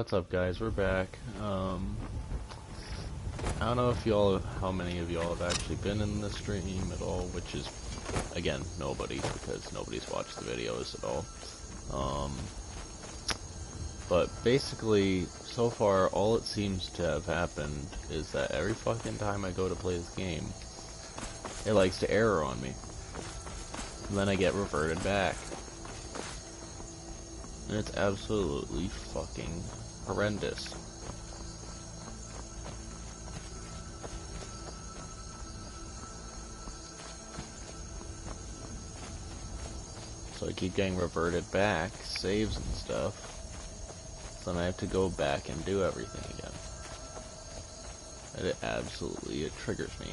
what's up, guys? We're back. I don't know if how many of y'all have actually been in the stream at all, which is, again, nobody, because nobody's watched the videos at all. But basically, so far, all it seems to have happened is that every fucking time I go to play this game, it likes to error on me. And then I get reverted back. And it's absolutely fucking horrendous. So I keep getting reverted back, saves and stuff. So then I have to go back and do everything again. And it triggers me.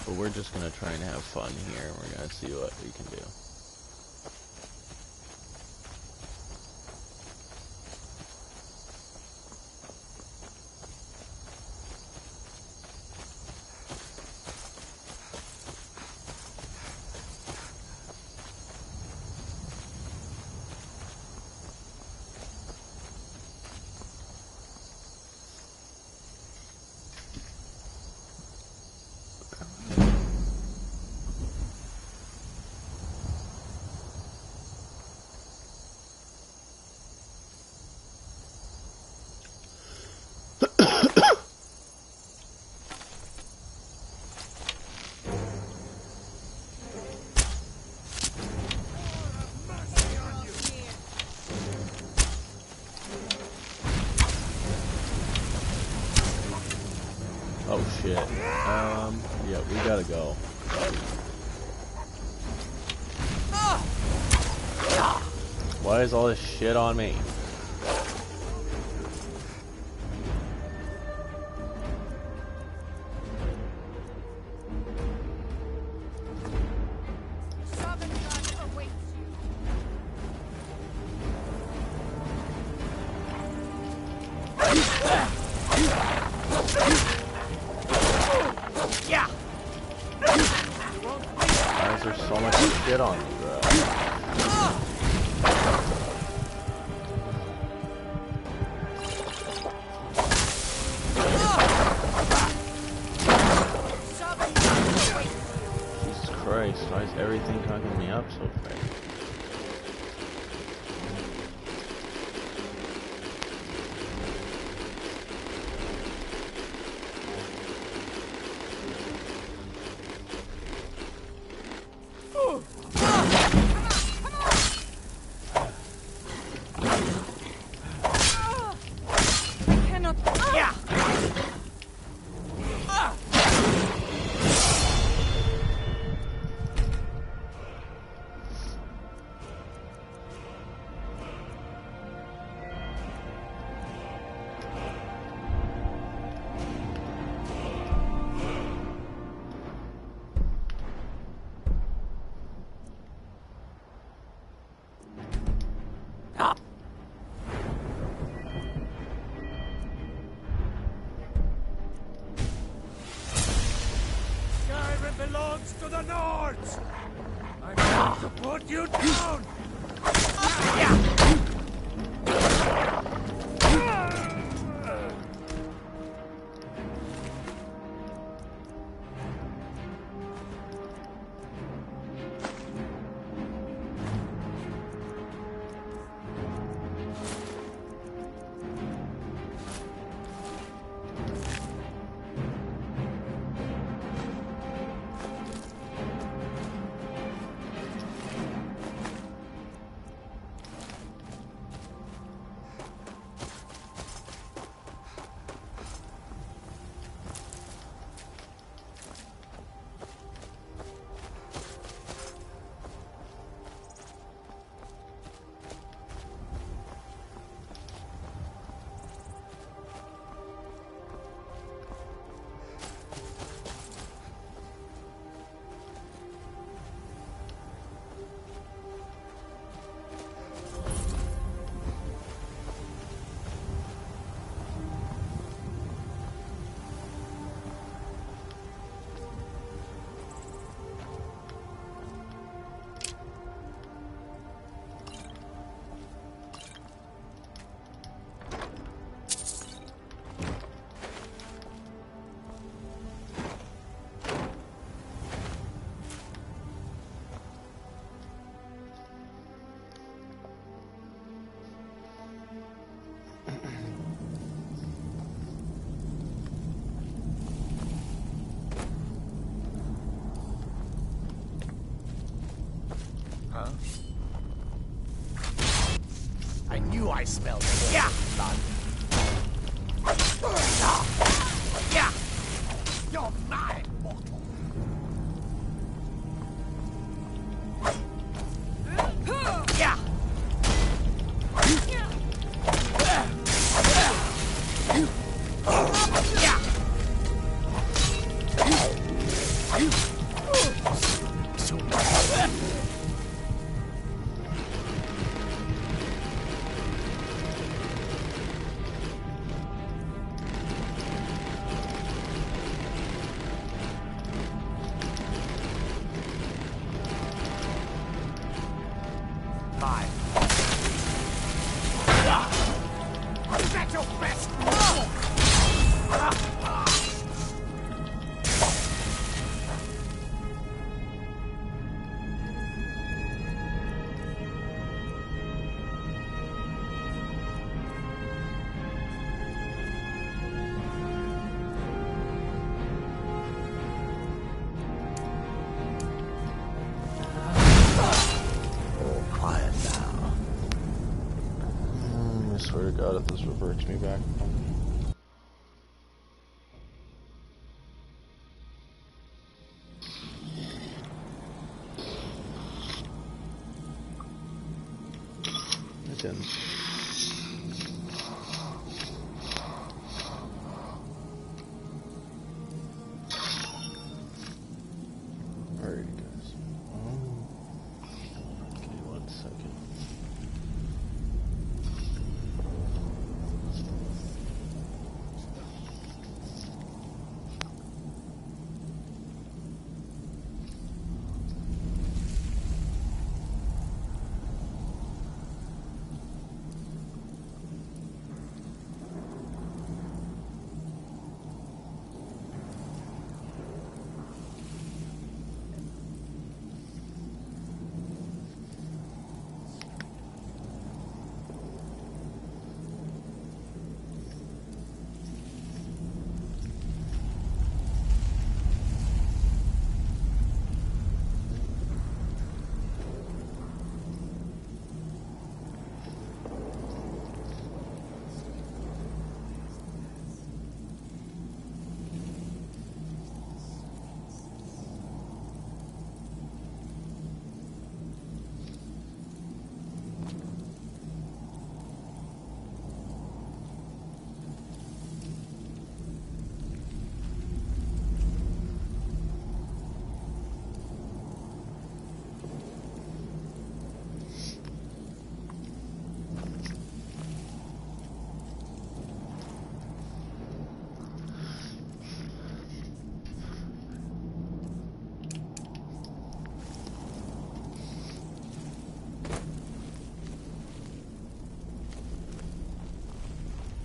But we're just gonna try and have fun here, and we're gonna see what we can do. Oh shit. Yeah, we gotta go. Why is all this shit on me? Why is there so much shit on me, bro? Jesus Christ, why is everything fucking me up so fast? Skyrim belongs to the Nords! I'm going to put you down! knew I smelled blood. Yeah. You're mine, mortal. Yeah. I swear to God, if this reverts me back. It didn't. Alright, guys. Okay, 1 second.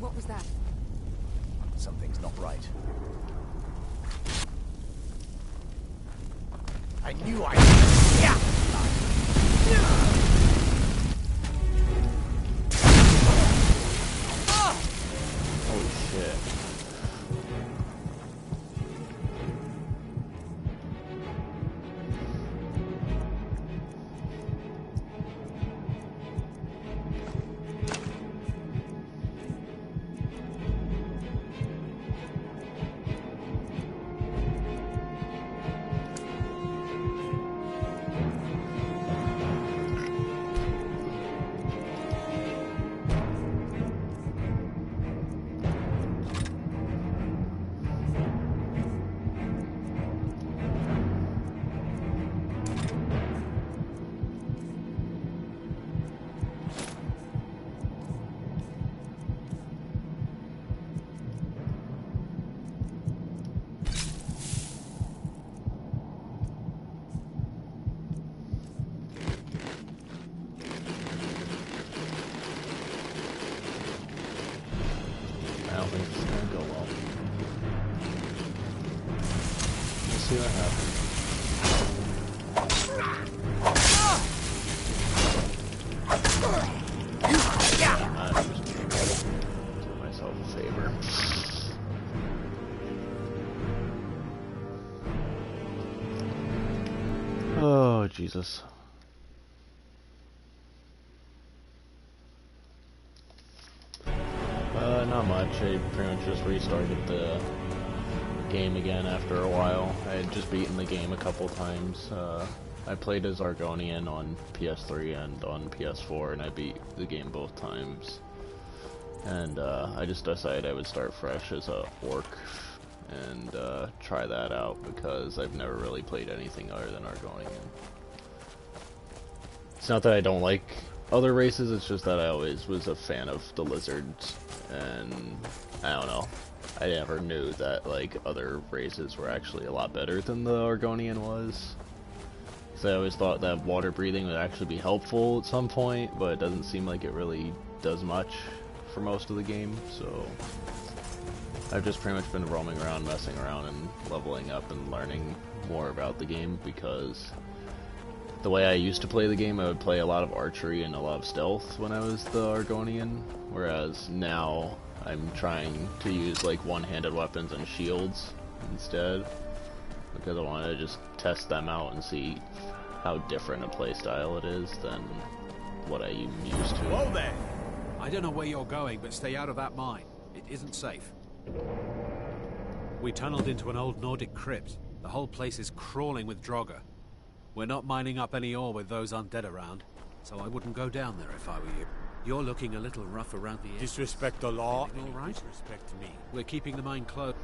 What was that? Something's not right. I knew I... Yeah! Holy shit. I don't think this is gonna go well. We'll see what happens. I'm just doing myself a favor. Oh, Jesus. not much. I pretty much just restarted the game again after a while. I had just beaten the game a couple times. I played as Argonian on PS3 and on PS4, and I beat the game both times. And I just decided I would start fresh as a orc and try that out because I've never really played anything other than Argonian. It's not that I don't like other races, it's just that I always was a fan of the lizards, and I don't know. I never knew that like other races were actually a lot better than the Argonian was. So I always thought that water breathing would actually be helpful at some point, but it doesn't seem like it really does much for most of the game, so I've just pretty much been roaming around, messing around, and leveling up and learning more about the game, because the way I used to play the game, I would play a lot of archery and a lot of stealth when I was the Argonian, whereas now I'm trying to use like one-handed weapons and shields instead, because I want to just test them out and see how different a playstyle it is than what I am used to. Whoa there! I don't know where you're going, but stay out of that mine. It isn't safe. We tunneled into an old Nordic crypt. The whole place is crawling with Draugr. We're not mining up any ore with those undead around, so I wouldn't go down there if I were you. You're looking a little rough around the edge. Disrespect the law. Everything all right? Disrespect me. We're keeping the mine closed.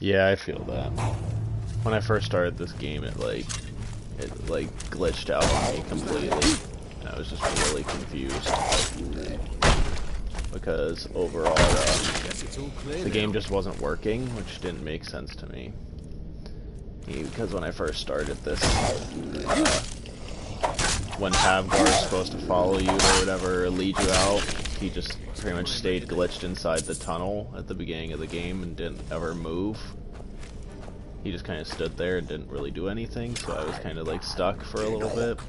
Yeah, I feel that. When I first started this game, it glitched out on me completely. And I was just really confused. Because overall, the game just wasn't working, which didn't make sense to me. Because when I first started this, when Havgar's supposed to follow you or whatever, or lead you out, he just pretty much stayed glitched inside the tunnel at the beginning of the game and didn't ever move. He just kind of stood there and didn't really do anything, so I was kind of like stuck for a little bit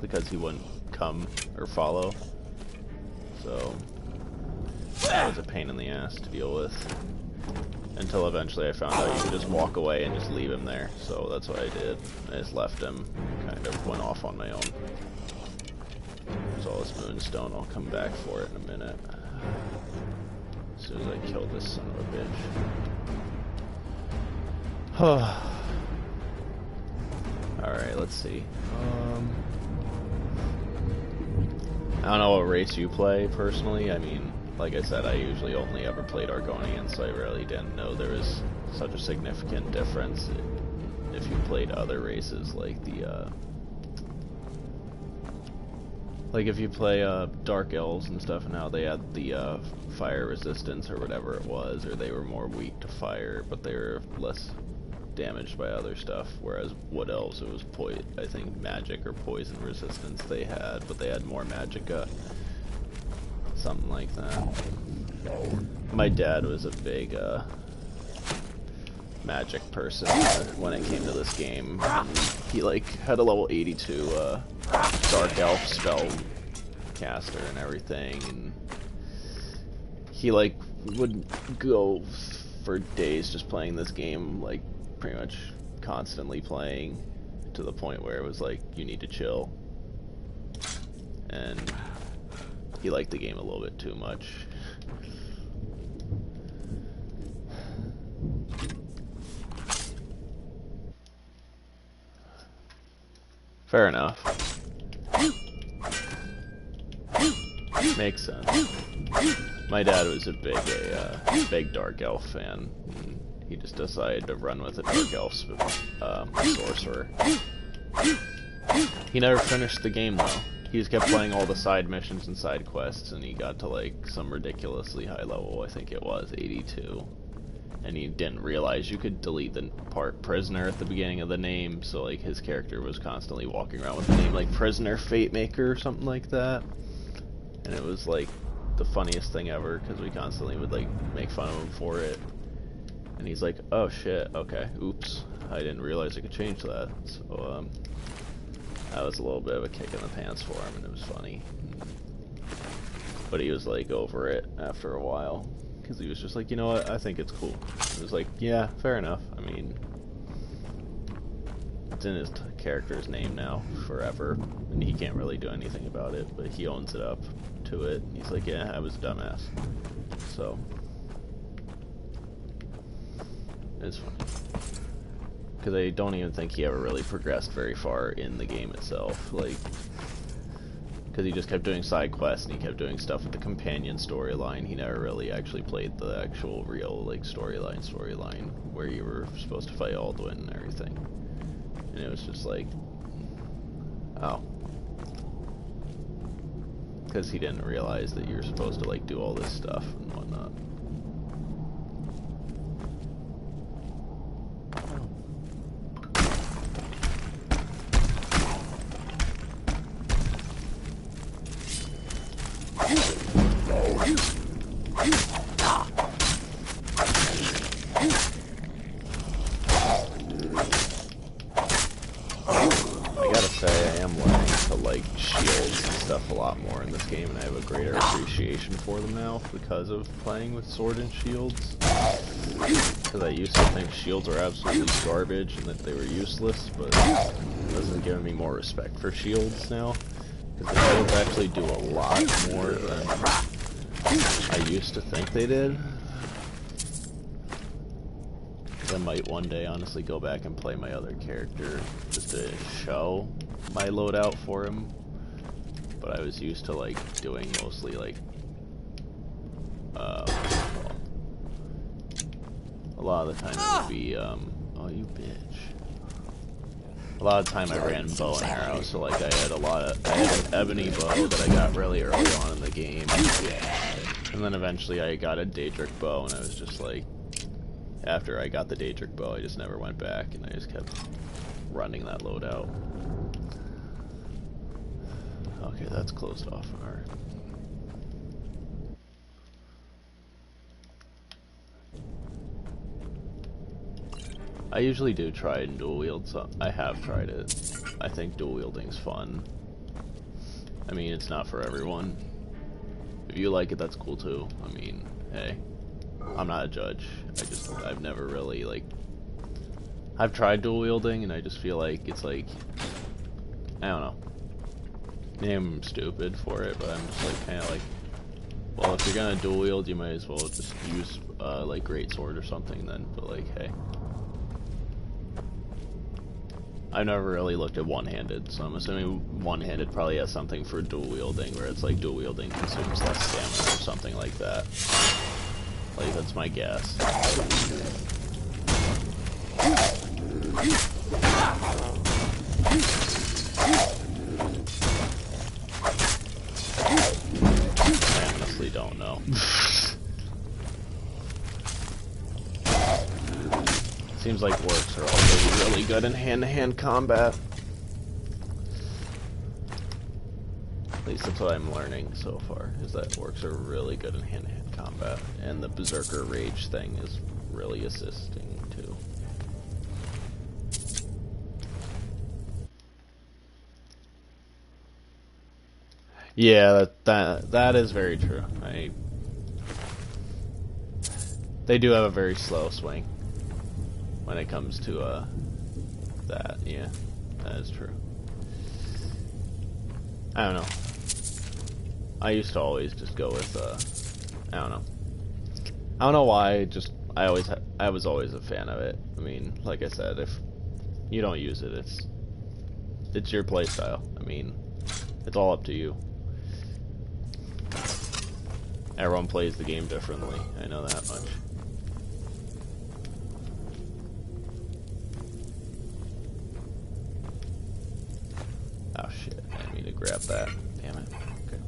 because he wouldn't come or follow. So that was a pain in the ass to deal with. Until eventually I found out you could just walk away and just leave him there. So that's what I did. I just left him, kind of went off on my own. There's all this moonstone, I'll come back for it in a minute. As soon as I kill this son of a bitch. Alright, let's see. I don't know what race you play, personally. I mean, like I said, I usually only ever played Argonian, so I really didn't know there was such a significant difference if you played other races, like the, like if you play, Dark Elves and stuff, and how they had the, fire resistance or whatever it was, or they were more weak to fire, but they were less damaged by other stuff, whereas Wood Elves, it was I think magic or poison resistance they had, but they had more magicka. Something like that. My dad was a big magic person when it came to this game. He like had a level 82 Dark Elf spell caster and everything, and he like would go for days just playing this game, like pretty much constantly playing, to the point where it was like, you need to chill. And he liked the game a little bit too much. Fair enough. Makes sense. My dad was a big Dark Elf fan. He just decided to run with a Dark Elf sorcerer. He never finished the game though. He just kept playing all the side missions and side quests, and he got to like some ridiculously high level, I think it was 82. And he didn't realize you could delete the part prisoner at the beginning of the name, so like his character was constantly walking around with the name like Prisoner Fatemaker or something like that. And it was like the funniest thing ever, because we constantly would like make fun of him for it. And he's like, oh shit, okay, oops, I didn't realize I could change that. So that was a little bit of a kick in the pants for him, and it was funny. But he was like over it after a while, because he was just like, you know what, I think it's cool. It was like, yeah, fair enough. I mean, it's in his character's name now forever, and he can't really do anything about it, but he owns it up to it. He's like, yeah, I was a dumbass. So it's funny. Because I don't even think he ever really progressed very far in the game itself, like, because he just kept doing side quests and he kept doing stuff with the companion storyline. He never really actually played the actual real, like, storyline where you were supposed to fight Alduin and everything. And it was just like, oh. Because he didn't realize that you're supposed to, like, do all this stuff and whatnot. For them now because of playing with sword and shields, because I used to think shields were absolutely garbage and that they were useless, but this is giving me more respect for shields now, because the shields actually do a lot more than I used to think they did. I might one day honestly go back and play my other character just to show my loadout for him, but I was used to like doing mostly like a lot of the time it would be, oh you bitch. A lot of the time I ran bow and arrow, so like I had an ebony bow that I got really early on in the game. And then eventually I got a Daedric bow, and I was just like, after I got the Daedric bow, I just never went back, and I just kept running that loadout. Okay, that's closed off. Alright. I usually do try and dual wield, so I have tried it. I think dual wielding's fun. I mean, it's not for everyone. If you like it, that's cool too. I mean, hey, I'm not a judge. I've never really, like, I've tried dual wielding, and I just feel like it's like, I don't know. Maybe I'm stupid for it, but I'm just like, kind of like, well, if you're gonna dual wield, you might as well just use, like, greatsword or something then, but like, hey. I've never really looked at one-handed, so I'm assuming one-handed probably has something for dual wielding, where it's like dual wielding consumes less stamina or something like that. Like, that's my guess. I honestly don't know. Seems like orcs are also really good in hand-to-hand combat. At least that's what I'm learning so far, is that orcs are really good in hand-to-hand combat, and the Berserker Rage thing is really assisting too. Yeah, that is very true. They do have a very slow swing when it comes to that. Yeah, that is true. I don't know. I used to always just go with I don't know. I don't know why. I was always a fan of it. I mean, like I said, if you don't use it, it's your playstyle. I mean, it's all up to you. Everyone plays the game differently. I know that much. Oh shit! I didn't mean to grab that. Damn it. Okay.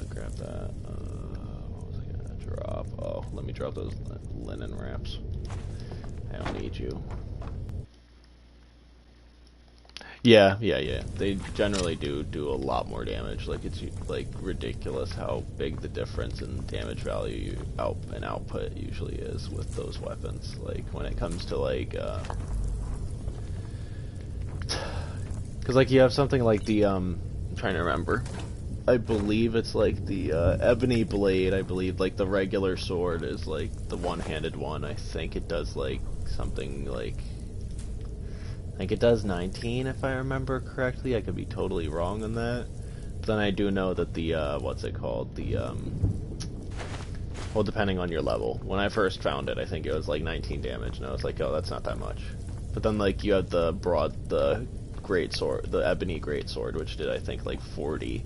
Grab that. What was I gonna drop? Oh, let me drop those linen wraps. I don't need you. Yeah. They generally do a lot more damage. Like, it's like ridiculous how big the difference in damage value and output usually is with those weapons. Like, when it comes to like, because like you have something like the I'm trying to remember. I believe it's like the ebony blade. I believe like the regular sword is like the one-handed one. I think it does like something like Like, it does 19, if I remember correctly. I could be totally wrong on that. But then I do know that the, what's it called? The, well, depending on your level. When I first found it, I think it was like 19 damage, and I was like, oh, that's not that much. But then, like, you had the great sword, the ebony great sword, which did, I think, like 40.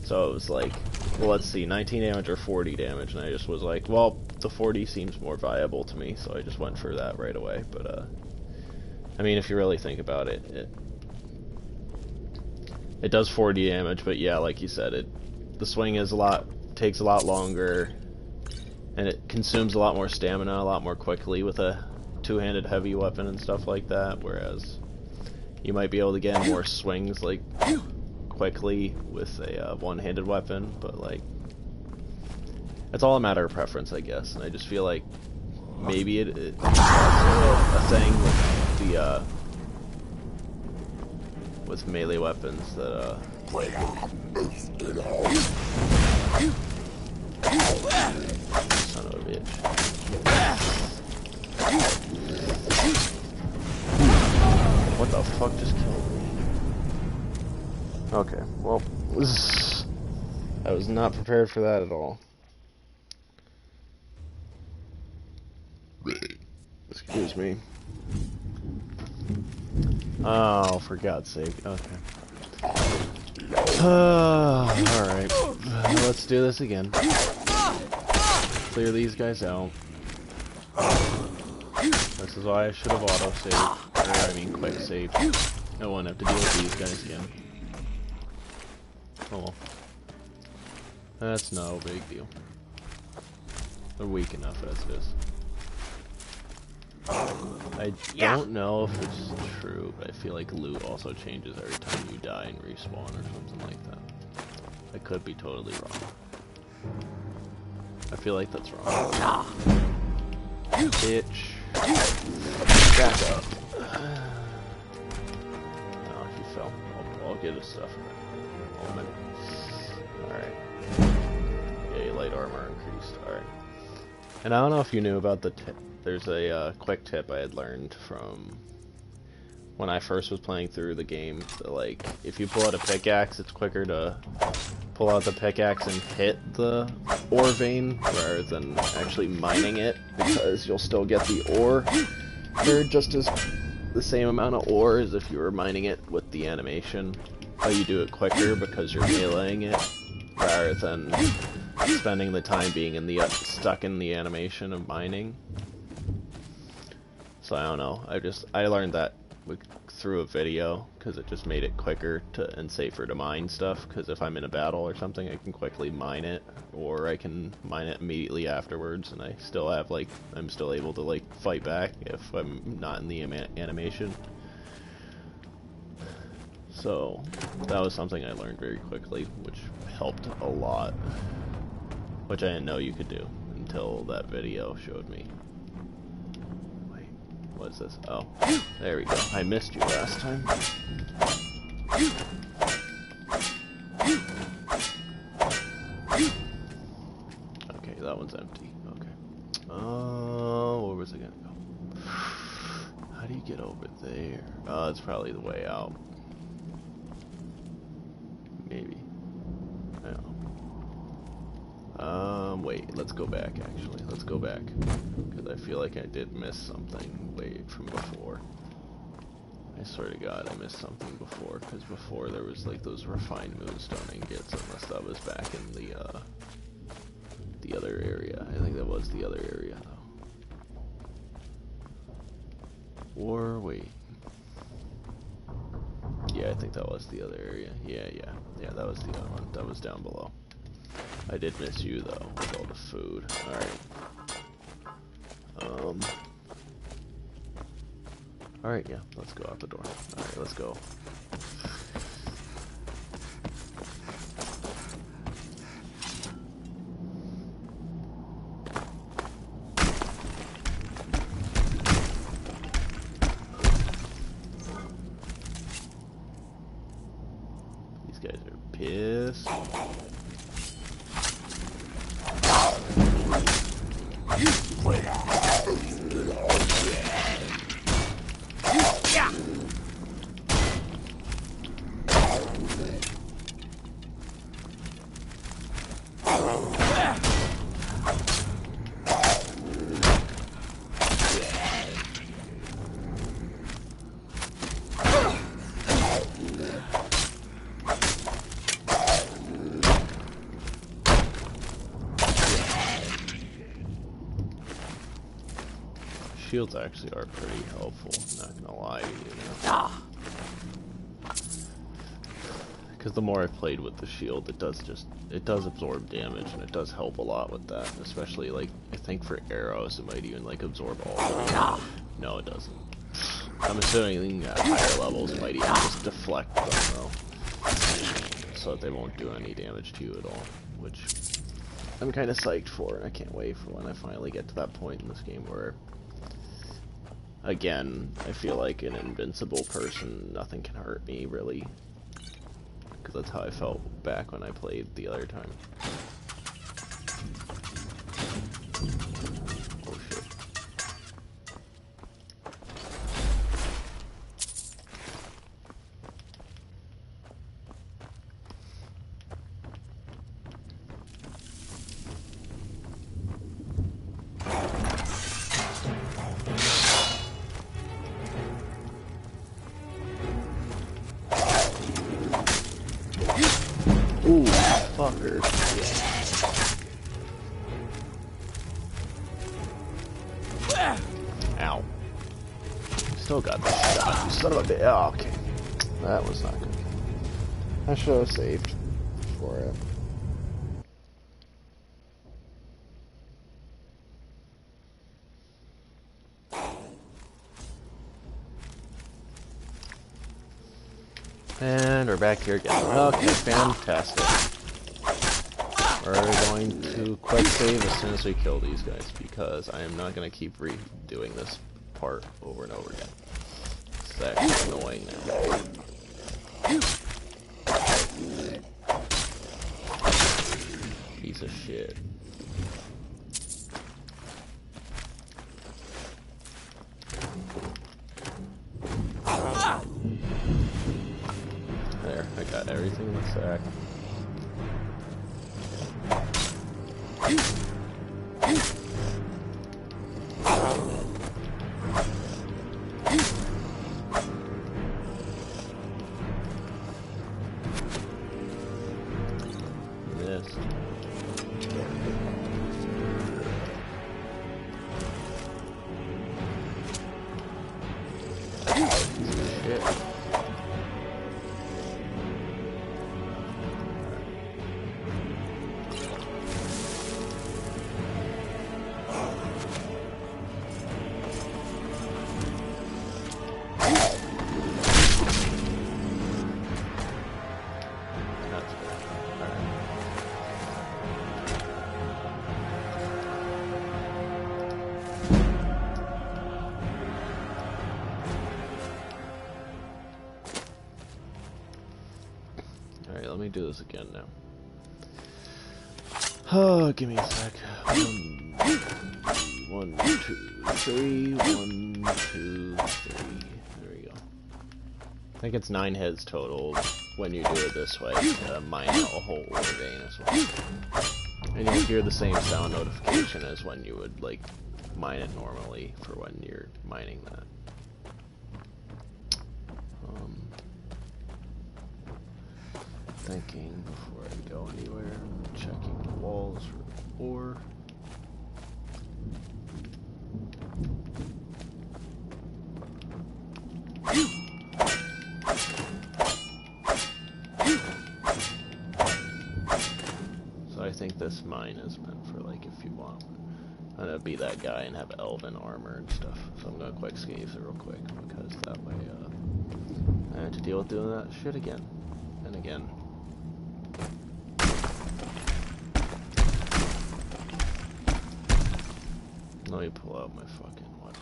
So it was like, well, let's see, 19 damage or 40 damage, and I just was like, well, the 40 seems more viable to me, so I just went for that right away. But, I mean, if you really think about it, it does 40 damage, but yeah, like you said, the swing is takes a lot longer, and it consumes a lot more stamina a lot more quickly with a two-handed heavy weapon and stuff like that, whereas you might be able to get more swings, like, quickly with a one-handed weapon, but, like, it's all a matter of preference, I guess, and I just feel like maybe it's a thing with melee weapons that, son of a bitch. What the fuck just killed me? Okay, well, I was not prepared for that at all. Excuse me. Oh, for God's sake. Okay. Alright. Let's do this again. Clear these guys out. This is why I should have auto-saved. Or, I mean, quick saved. I won't have to deal with these guys again. Oh well. That's no big deal. They're weak enough as it is. I don't know if it's true, but I feel like loot also changes every time you die and respawn or something like that. I could be totally wrong. I feel like that's wrong. Bitch. Back up. Oh, he fell. I'll get his stuff in a moment. Alright. Yay, light armor increased. Alright. And I don't know if you knew about the tip. There's a quick tip I had learned from when I first was playing through the game. That, like, if you pull out a pickaxe, it's quicker to pull out the pickaxe and hit the ore vein rather than actually mining it, because you'll still get the ore. They're just as the same amount of ore as if you were mining it with the animation. But you do it quicker because you're meleeing it rather than spending the time being in the stuck in the animation of mining. So I don't know. I learned that through a video because it just made it quicker and safer to mine stuff. Because if I'm in a battle or something, I can quickly mine it, or I can mine it immediately afterwards, and I still have I'm still able to like fight back if I'm not in the animation. So that was something I learned very quickly, which helped a lot. Which I didn't know you could do until that video showed me. Wait, what is this? Oh, there we go. I missed you last time. Okay, that one's empty. Okay. Oh, where was I gonna go? How do you get over there? Oh, it's probably the way out. Maybe. I don't know. Wait, let's go back, actually. Let's go back. Because I feel like I did miss something way from before. I swear to God, I missed something before. Because before there was, like, those refined moonstone ingots, unless that was back in the other area. I think that was the other area, though. Or, wait. Yeah, I think that was the other area. Yeah, that was the other one. That was down below. I did miss you, though, with all the food. Alright. Alright, yeah, let's go out the door. Alright, let's go. These guys are pissed. shields actually are pretty helpful, not gonna lie to you, because the more I've played with the shield, it does absorb damage, and it does help a lot with that, especially, like, I think for arrows, it might even, like, absorb all of it. No, it doesn't. I'm assuming at higher levels, it might even just deflect them, though, so that they won't do any damage to you at all, which I'm kind of psyched for, and I can't wait for when I finally get to that point in this game where, again, I feel like an invincible person, nothing can hurt me, really. Because that's how I felt back when I played the other time. Oh shit. Ooh, fucker. Yeah. Ow. Still got the shot. Son of a bitch. Oh, okay. That was not good. I should have saved for it. And we're back here again. Okay, fantastic. We're going to quick save as soon as we kill these guys, because I am not going to keep redoing this part over and over again. It's actually annoying now. Piece of shit. There, I got everything in the sack. This. Shit. Alright, let me do this again now. Oh, give me a sec. 1, 2, 3. 1, 2, 3. There we go. I think it's 9 heads total when you do it this way. Mine a whole vein as well. And you'll hear the same sound notification as when you would, like, mine it normally for when you're mining that. Thinking before I go anywhere, checking the walls for ore. So I think this mine is meant for, like, if you want. I'm gonna be that guy and have elven armor and stuff. So I'm gonna quick save it real quick, because that way I have to deal with doing that shit again and again. Let me pull out my fucking weapon.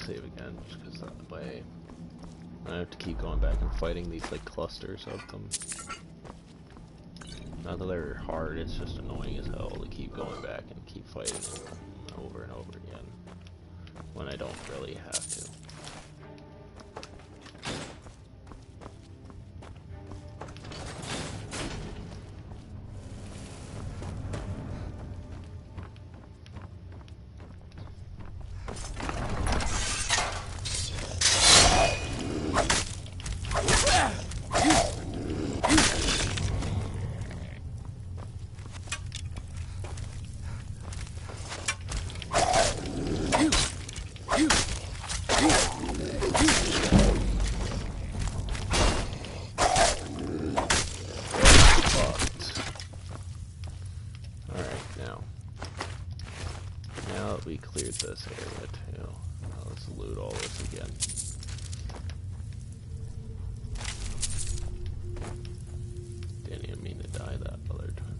save again, just because that way I have to keep going back and fighting these like clusters of them. Not that they're hard, it's just annoying as hell to keep going back and keep fighting them over and over again when I don't really have to. We cleared this area too. Now let's loot all this again. Didn't even mean to die that other time.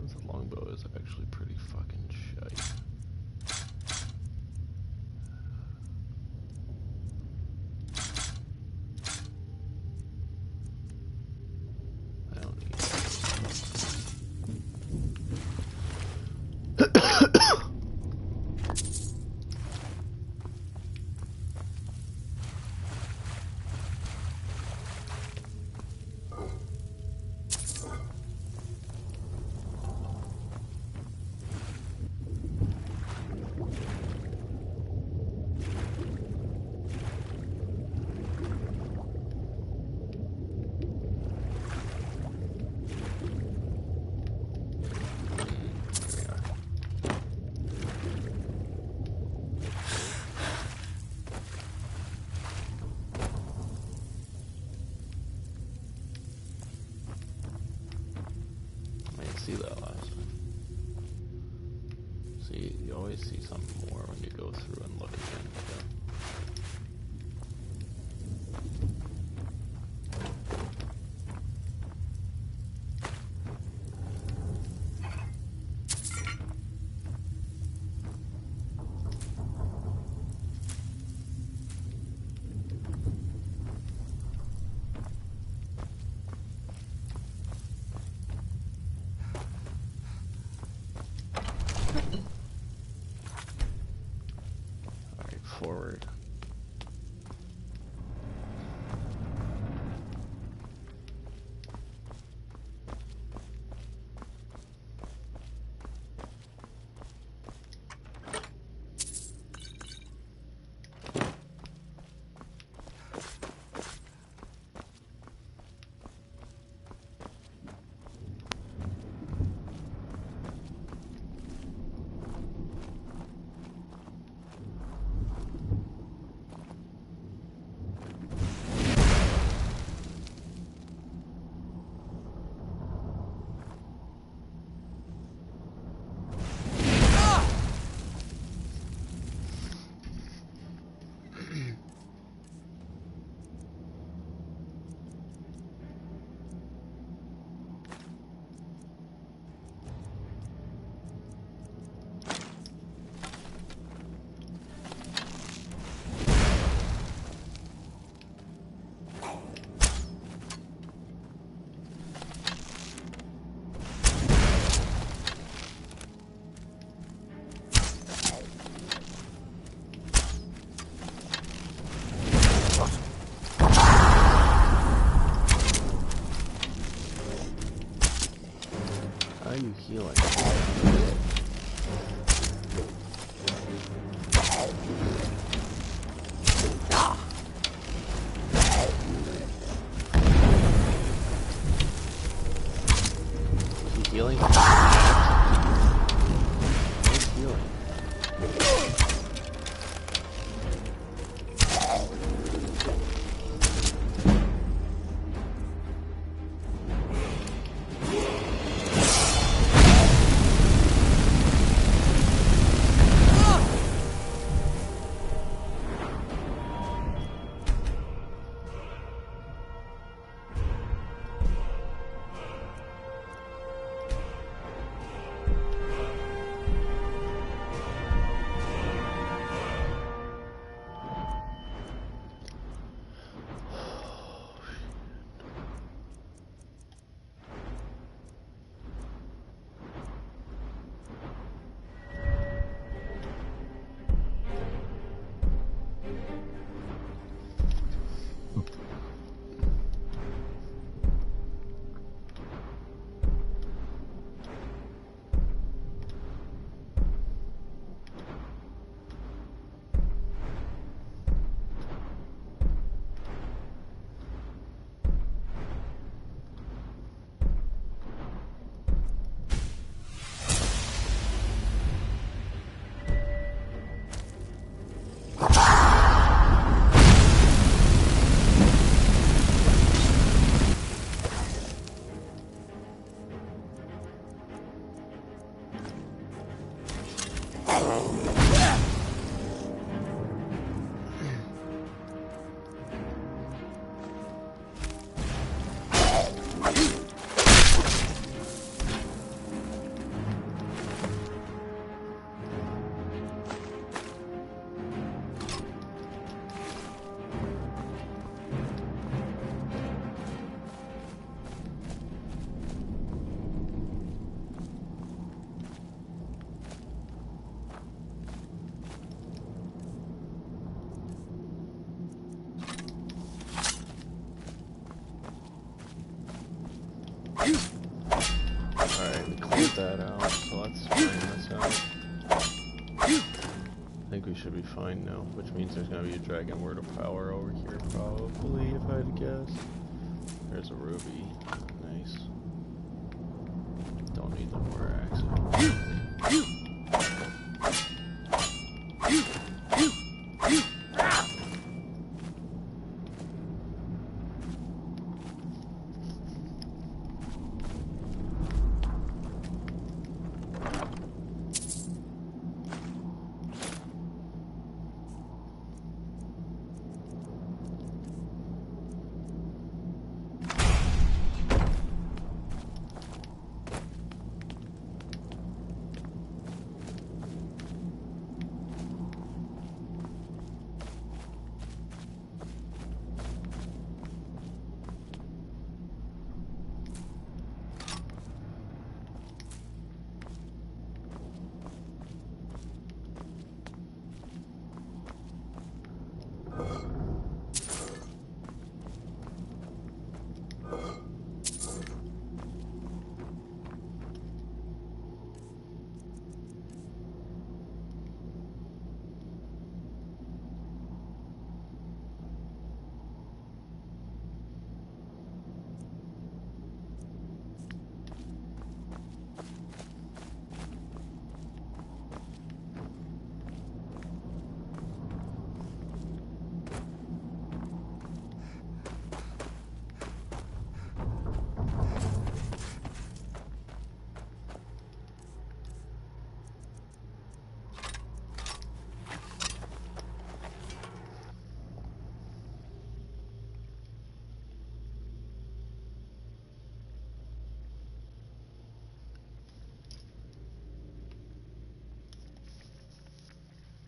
The longbow is actually pretty fucking shite. I don't need it. See that last time. See, you always see something more when you go through and look again. Forward. should be fine now, which means there's gonna be a dragon word of power over here, probably, if I had to guess. There's a ruby. Nice. Don't need the war axe.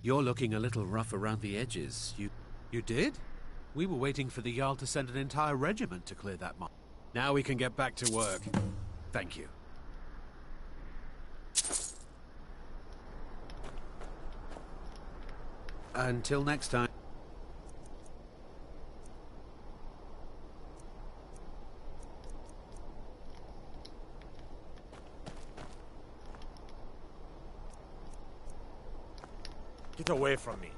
You're looking a little rough around the edges. You did? We were waiting for the Jarl to send an entire regiment to clear that mine. Now we can get back to work. Thank you. Until next time. Get away from me.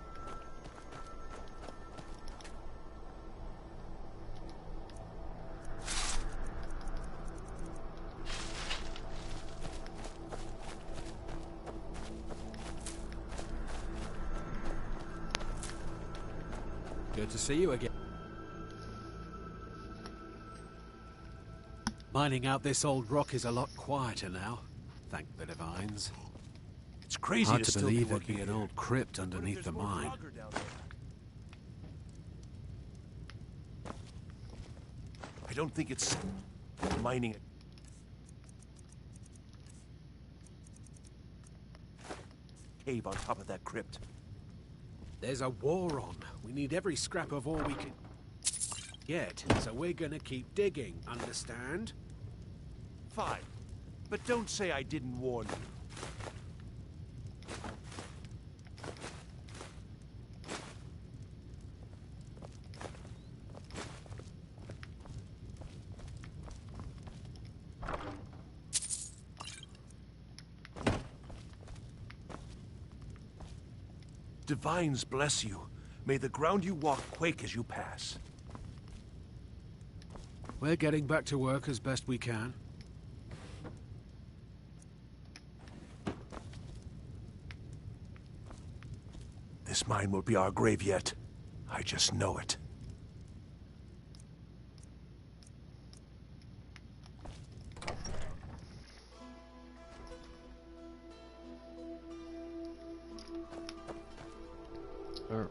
Good to see you again. Mining out this old rock is a lot quieter now, thank the divines. It's crazy Hard to to still believe be there'd be an here. old crypt What if underneath the there's more mine. Draugr down there? I don't think it's mining it. Cave on top of that crypt. There's a war on. We need every scrap of ore we can get, so we're gonna keep digging, understand? Fine. But don't say I didn't warn you. Divines bless you. May the ground you walk quake as you pass. We're getting back to work as best we can. This mine will be our grave yet. I just know it. Alright.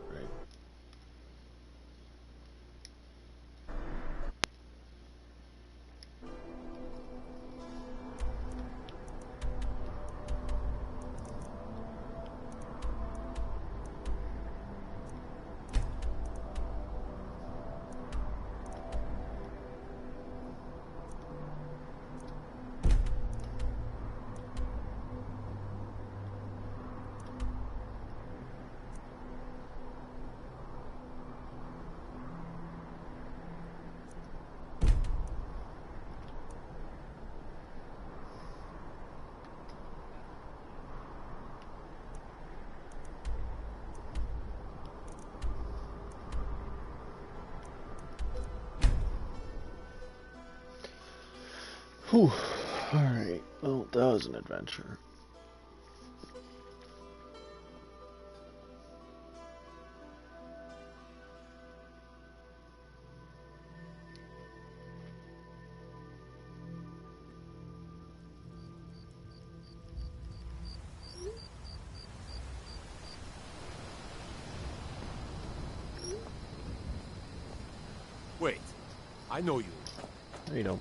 Whew. Alright, well, that was an adventure. Wait, I know you. No, you don't.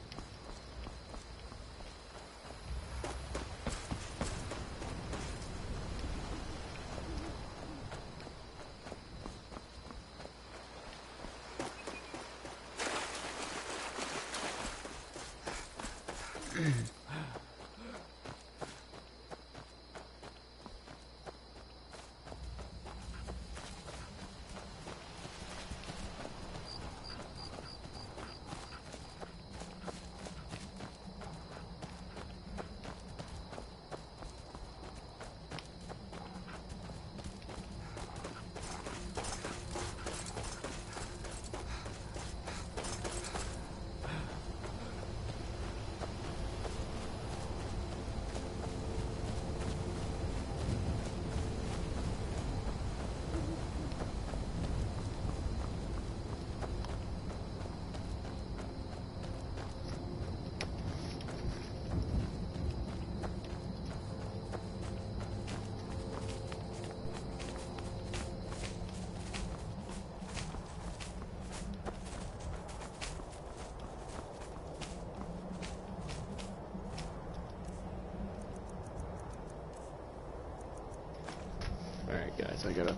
Alright guys, I gotta...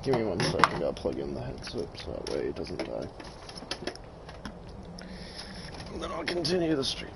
Give me 1 second, I gotta plug in the headset so that way it doesn't die. And then I'll continue the stream.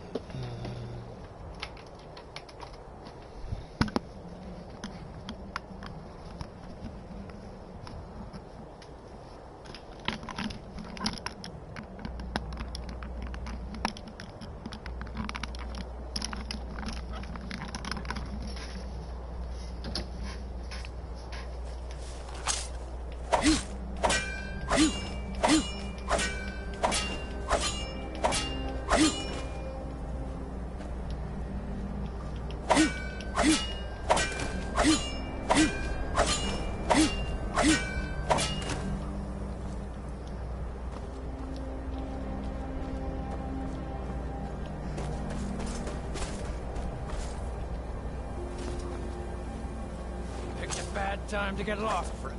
Time to get lost, friend.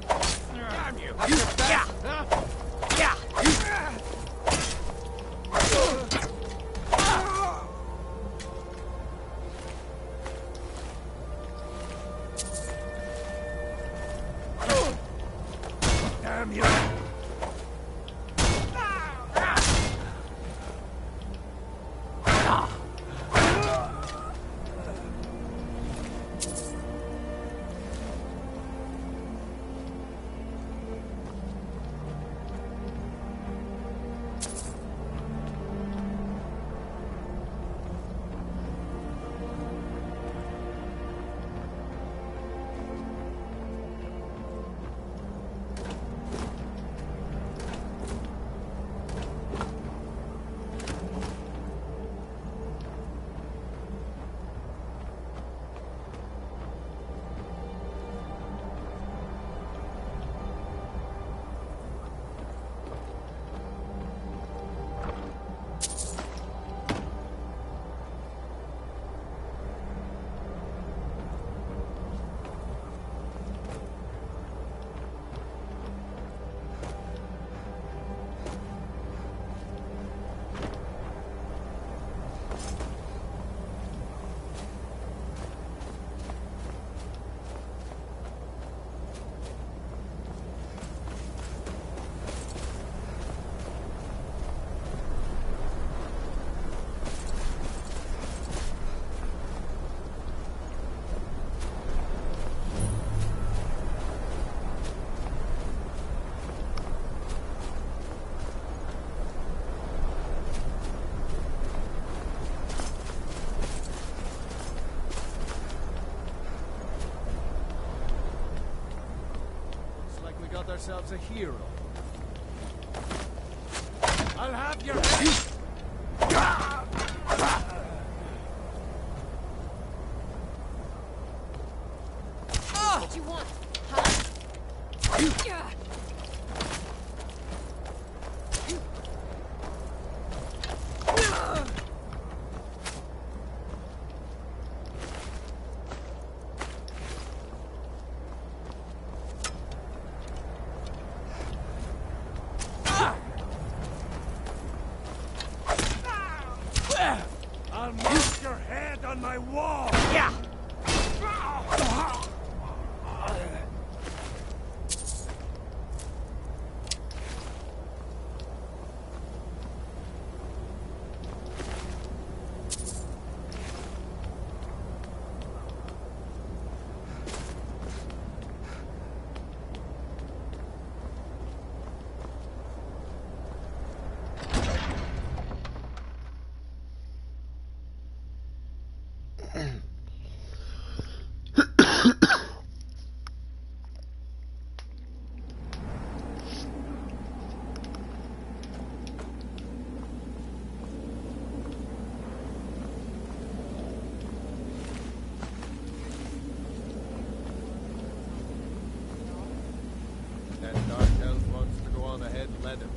Damn you! Yeah! Yeah! Damn you! Ourselves a hero. I'll have your head! What you want, huh? I'll mark your head on my wall! Yeah! That dark elf wants to go on ahead and let him.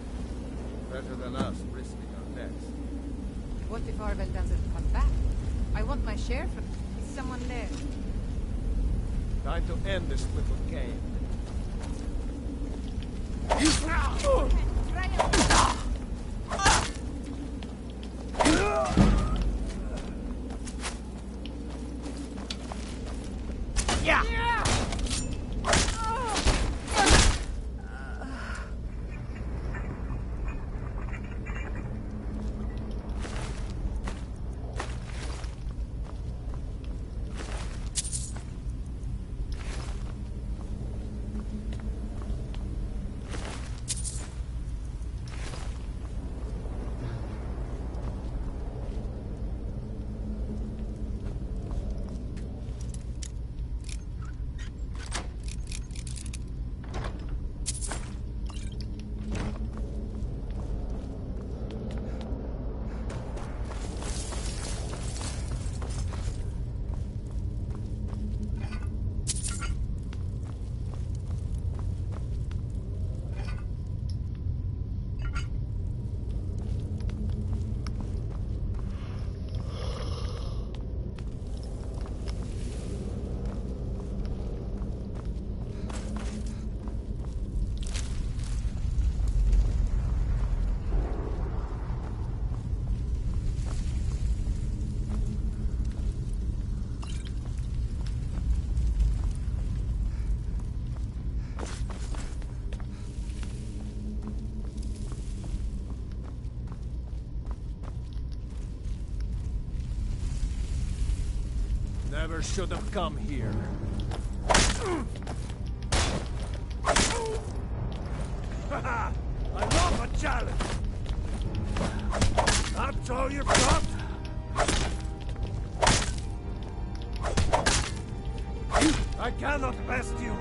Better than us, risking our necks. What if Arvel doesn't come back? I want my share from... Is someone there? Time to end this little game. Never should have come here. I love a challenge! That's all you've got? I cannot best you!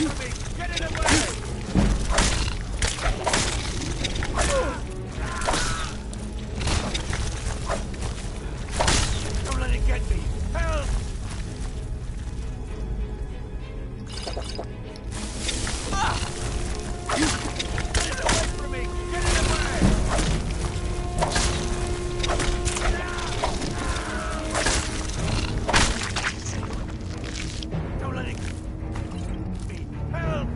for me! Get it away! Don't let it get me! Help! Get it away from me! Get it away! Don't let it get me! Help!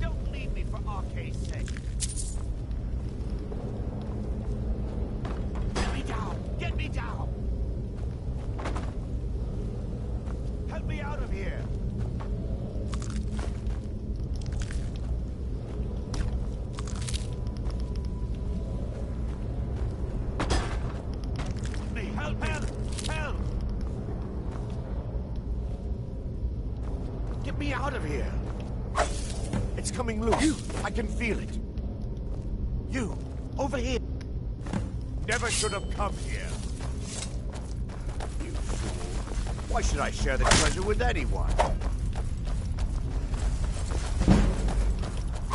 Don't leave me for Arcade's sake. Get me down! Get me down! Help me out of here! Me, help! Help! Help! Get me out of here! It's coming loose. I can feel it. You, over here. Never should have come here. You fool. Why should I share the treasure with anyone?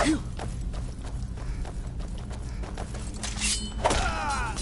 You. Ah!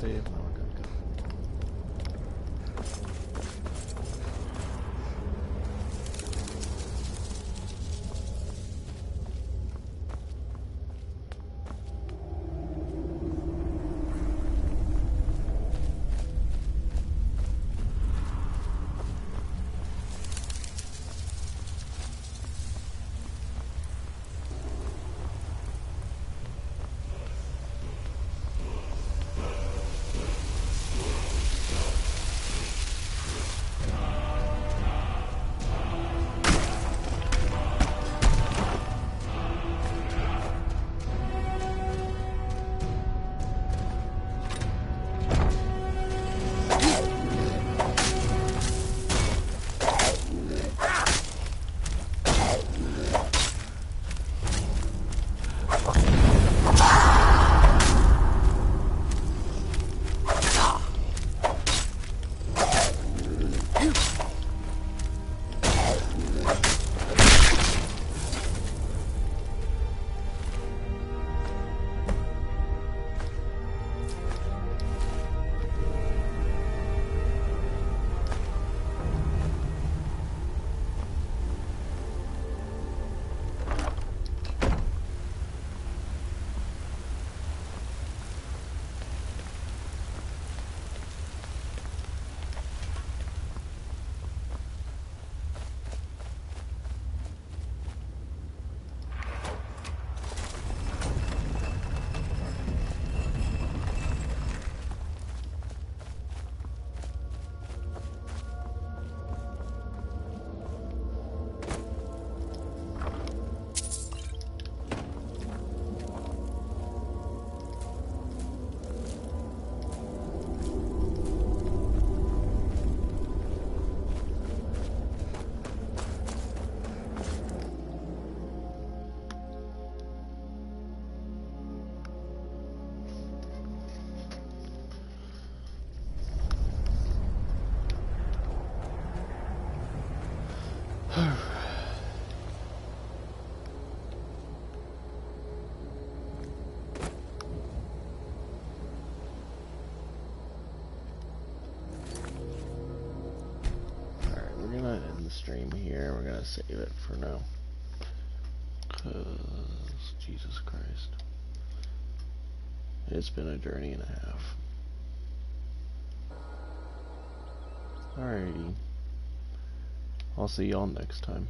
save? No, we're good. Stream here. We're gonna save it for now. Cause Jesus Christ, it's been a journey and a half. Alrighty, I'll see y'all next time.